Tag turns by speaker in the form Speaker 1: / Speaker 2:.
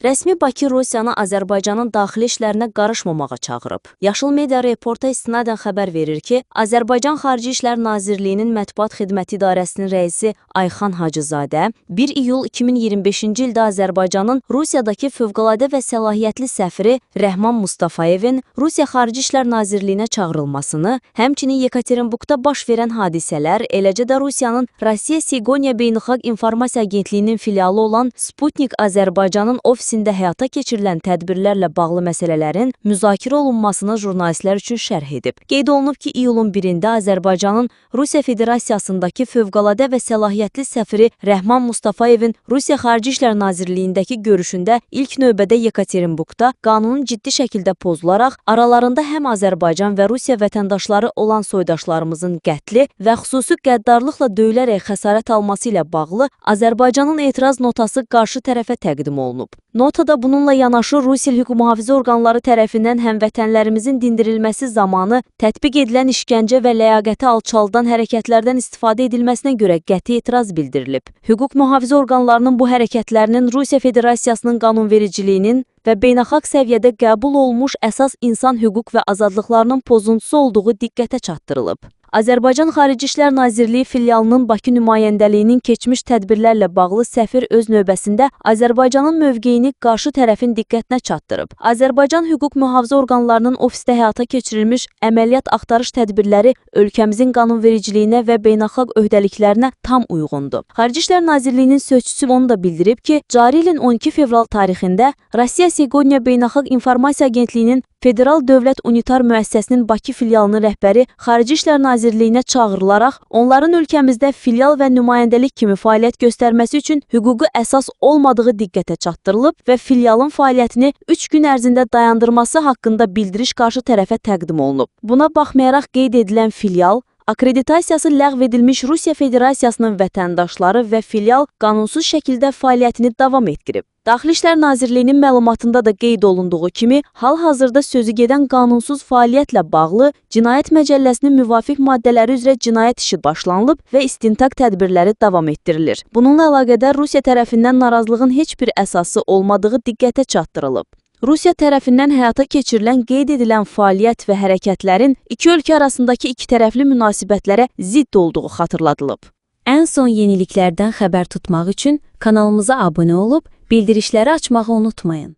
Speaker 1: Rəsmi Bakı Rusiyanı Azərbaycanın daxili işlərinə qarışmamağa çağırıb. Yaşıl Media reporta istinadən xəbər verir ki, Azərbaycan Xarici İşlər Nazirliyinin Mətbuat Xidməti İdarəsinin rəisi Ayxan Hacızadə 1 iyul 2025-ci ildə Azərbaycanın Rusiyadakı fövqəladə və səlahiyyətli səfiri Rəhman Mustafayevin Rusiya Xarici İşlər Nazirliyinə çağırılmasını, həmçinin Yekaterinburqda baş verən hadisələr, eləcə də Rusiyanın Rossiya Sigonya Beynəlxalq İnformasiya Agentliyinin filialı olan Sputnik Azərbaycanın ofisində həyata keçirilən tədbirlərlə bağlı məsələlərin müzakirə olunmasını jurnalistlər üçün şərh edib. Qeyd olunub ki, iyulun 1-də Azərbaycanın Rusiya Federasiyasındakı fövqəladə və səlahiyyətli səfiri Rəhman Mustafayevin Rusiya Xarici İşlər Nazirliyindəki görüşündə ilk növbədə Yekaterinburqda qanunun ciddi şəkildə pozularaq aralarında həm Azərbaycan və Rusiya vətəndaşları olan soydaşlarımızın qətli və xüsusi qəddarlıqla döyülərək xəsarət alması ilə bağlı Azərbaycanın etiraz notası qarşı tərəfə təqdim olunub. Notada bununla yanaşı Rusiya hüquq mühafizə orqanları tərəfindən həmvətənlərimizin dindirilməsi zamanı tətbiq edilən işgəncə və ləyaqəti alçaldan hərəkətlərdən istifadə edilməsinə görə qəti etiraz bildirilib. Hüquq mühafizə orqanlarının bu hərəkətlərinin Rusiya Federasiyasının qanunvericiliyinin və beynəlxalq səviyyədə qəbul olunmuş əsas insan hüquq və azadlıqlarının pozuntusu olduğu diqqətə çatdırılıb. Azərbaycan Xarici İşlər Nazirliyi filialının Bakı nümayəndəliyinin keçmiş tədbirlərlə bağlı səfir öz növbəsində Azərbaycanın mövqeyini qarşı tərəfin diqqətinə çatdırıb. Azərbaycan hüquq mühafizə orqanlarının ofisdə həyata keçirilmiş əməliyyat axtarış tədbirləri ölkəmizin qanunvericiliyinə və beynəlxalq öhdəliklərinə tam uyğundur. Xarici İşlər Nazirliyinin sözçüsü onu da bildirib ki, cari ilin 12 fevral tarixində Rossiya Sigonya Beynəlxalq İnformasiya Agentliyinin Federal Dövlət Unitar Müəssisəsinin Bakı filialının rəhbəri Xarici İşlər Nazirliyinə çağırılaraq, onların ölkəmizdə filial və nümayəndəlik kimi fəaliyyət göstərməsi üçün hüquqi əsas olmadığı diqqətə çatdırılıb və filialın fəaliyyətini 3 gün ərzində dayandırması haqqında bildiriş qarşı tərəfə təqdim olunub. Buna baxmayaraq qeyd edilən filial, Akkreditasiyası ləğv edilmiş Rusiya Federasiyasının vətəndaşları və filial qanunsuz şəkildə fəaliyyətini davam etdirib. Daxili İşlər Nazirliyinin məlumatında da qeyd olunduğu kimi, hal-hazırda sözü gedən qanunsuz fəaliyyətlə bağlı Cinayət Məcəlləsinin müvafiq maddələri üzrə cinayət işi başlanılıb və istintaq tədbirləri davam etdirilir. Bununla əlaqədar Rusiya tərəfindən narazılığın heç bir əsası olmadığı diqqətə çatdırılıb. Rusiya tərəfindən həyata keçirilən qeyd edilən fəaliyyət və hərəkətlərin iki ölkə arasındakı ikitərəfli münasibətlərə zidd olduğu xatırladılıb. Ən son yeniliklərdən xəbər tutmaq üçün kanalımıza abunə olub, bildirişləri açmağı unutmayın.